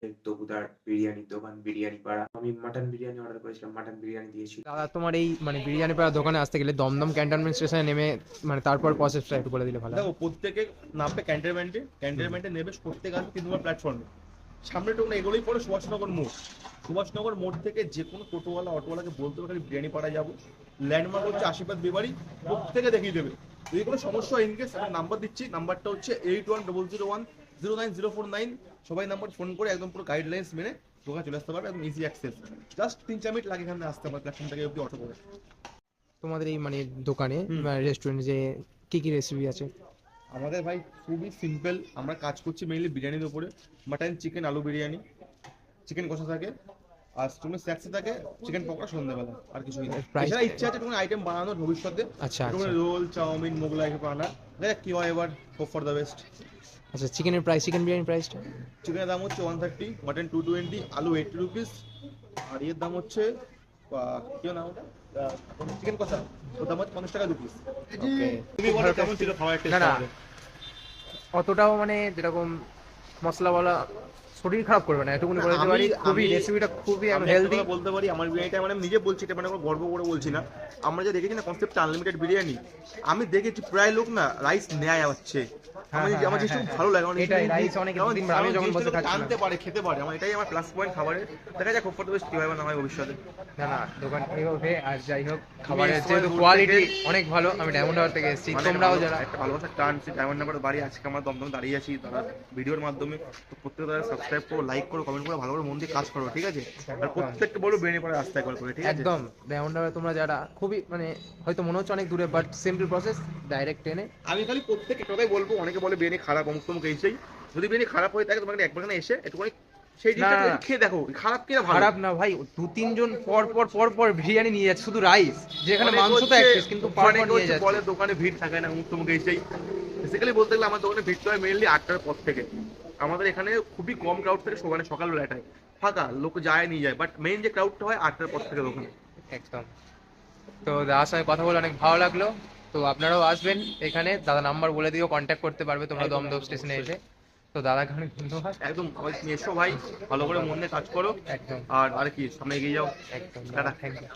তবুদার বিরিয়ানির দোকান, বিরিয়ানি পাড়া। আমি মাটন বিরিয়ানি অর্ডার করেছিলাম, মাটন বিরিয়ানি দিয়েছিল। দাদা তোমার এই মানে বিরিয়ানি পাড়া দোকানে আসতে গেলে দমদম ক্যান্টনমেন্ট স্টেশনে নেমে মানে তারপর প্রসেসটা একটু বলে দিলে ভালো হয়। দেখো, প্রত্যেকে নামবে ক্যান্টনমেন্টে, ক্যান্টনমেন্টে নেবে, প্রত্যেক আসবে 3 নম্বর প্ল্যাটফর্মে। সামনে টোকন এগুলোই পরে সুভাষনগর মোড়। সুভাষনগর মোড় থেকে যে কোনো টোটোওয়ালা অটোওয়ালাকে বলতে হবে বিরিয়ানি পাড়া যাবো, ল্যান্ডমার্ক হচ্ছে আশীর্বাদ বিবাড়ি, প্রত্যেকে দেখিয়ে দেবে। যদি কোনো সমস্যা হয় ইনকেস, একটা নাম্বার দিচ্ছি, নাম্বারটা হচ্ছে 8100109049। সবাই নাম্বার ফোন করে একদম পুরো গাইডলাইন্স মেনে দোকানে চলে আসতে পারবে, একদম ইজি অ্যাক্সেস। জাস্ট 3-4 মিনিট লাগে এখানে আসতে, আমার প্ল্যাটফর্ম থেকে অব্দি অটো করে। তোমাদের এই মানে দোকানে রেস্টুরেন্টে যে কি কি রেসিপি আছে? আমাদের ভাই খুবই সিম্পল, আমরা কাজ করছি মেইনলি বিরিয়ানির উপরে। মাটন, চিকেন, আলু বিরিয়ানি, চিকেন কষা থাকে, আর তুমি স্ন্যাক্সে থাকে চিকেন পকোড়া সন্ধ্যাবেলা, আর কিছুই না। Price- এছাড়া ইচ্ছা আছে কোনো আইটেম বানানোর ভবিষ্যতে, আচ্ছা কোনো আচ্ছা রোল, চাউমিন, মোগলাই আনার। দেখ কি হয় এবার, হোপ ফর দ্য বেস্ট। আচ্ছা, চিকেনের প্রাইস, চিকেন বিরিয়ানি প্রাইসটা? চিকেনের দাম হচ্ছে 130, মাটন 220, আলু 80 রুপিস, আর এর দাম হচ্ছে কি নাম ওটা, চিকেন কষা, ওর দাম হচ্ছে 50 টাকা 2 পিস। ওকে। তুমি বলো কেমন ছিল খাওয়ার না না, টেস্ট? অতটাও মানে যেরকম মশলাওয়ালা শরীর খারাপ করবে না, এটুকুনি বলে দিতে পারি। খুবই রেসিপিটা খুবই আমি হেলদি। একটা কথা বলতে পারি, আমার বিরিয়ানিটা মানে আমি নিজে বলছি, এটা মানে আমার গর্ব করে বলছি না। আমরা যে দেখেছি না কনসেপ্টটা আনলিমিটেড বিরিয়ানি, আমি দেখেছি প্রায় লোক না রাইস নেয় হচ্ছে। আমার জিনিসটা খুব ভালো লাগে, আমার এটাই রাইস অনেক দিন আমি যখন বসে খাচ্ছি আনতে পারে, খেতে পারে, আমার এটাই আমার প্লাস পয়েন্ট খাবারে। দেখা যাক খুব বেশি কি হয় না হয় ভবিষ্যতে। না না, দোকান এইভাবে। আর যাই হোক, খাবারের এসো যেহেতু দূর কোয়ালিটি থেকে। অনেক ভালো, আমি ডায়মন্ড হারবার থেকে এসেছি, মানে তোমরাও যারা একটা ভালোবাসার টান, সেই ডায়মন্ড নাম্বার বাড়ি আজকে আমরা দমদমে দাঁড়িয়ে আছি তারা ভিডিওর মাধ্যমে। তো প্রত্যেকে তারা সাবস্ক্রাইব করো, লাইক করো, কমেন্ট করো, ভালো করে মন দিয়ে কাজ করো, ঠিক আছে? আর প্রত্যেককে বলো বিরিয়ানি পরে আসতে একবার করে, ঠিক আছে? একদম ডায়মন্ড হারবার তোমরা যারা খুবই মানে হয়তো মনে হচ্ছে অনেক দূরে, বাট সিম্পল প্রসেস, ডাইরেক্ট ট্রেনে। আমি খালি প্রত্যেক কথাই বলবো, অনেকে বলে বিরিয়ানি খারাপ, অমুক তমুক এইসেই। যদি বিরিয়ানি খারাপ হয়ে থাকে তোমাকে একবার এসে একটুখানি সেই জিনিসটা না। খেয়ে দেখো, খারাপ কিনা ভালো। খারাপ না ভাই, 2-3 জন পর পর পর পর বিরিয়ানি নিয়ে যাচ্ছে, শুধু রাইস, যেখানে অনেকে মাংস তো হচ্ছে- এক পিস, কিন্তু পর অনেকে পর নিয়ে হচ্ছে যাচ্ছে। বলে দোকানে ভিড় থাকে না, অমুক তমুক এইসেই। বেসিক্যালি বলতে গেলে আমার দোকানে ভিড় হয় মেইনলি 8টার পর থেকে। আমাদের এখানে খুবই কম ক্রাউড থাকে সকালবেলাটায়, ফাঁকা লোক যায় নিয়ে যায়, বাট মেইন যে ক্রাউডটা হয় 8টার পর থেকে দোকানে। একদম। তো দাদার সঙ্গে কথা বলে অনেক ভালো লাগলো। তো আপনারাও আসবেন এখানে, দাদা নাম্বার বলে দিও, কন্ট্যাক্ট করতে পারবে তোমরা একদম, দমদম একদম, স্টেশনে অবশ্যই। এসে। তো দাদাকে অনেক ধন্যবাদ। একদম সবাই তুমি এসো ভাই, ভালো করে মন দিয়ে কাজ করো। একদম আর কি সামনে এগিয়ে যাও। একদম টাটা। Thank you.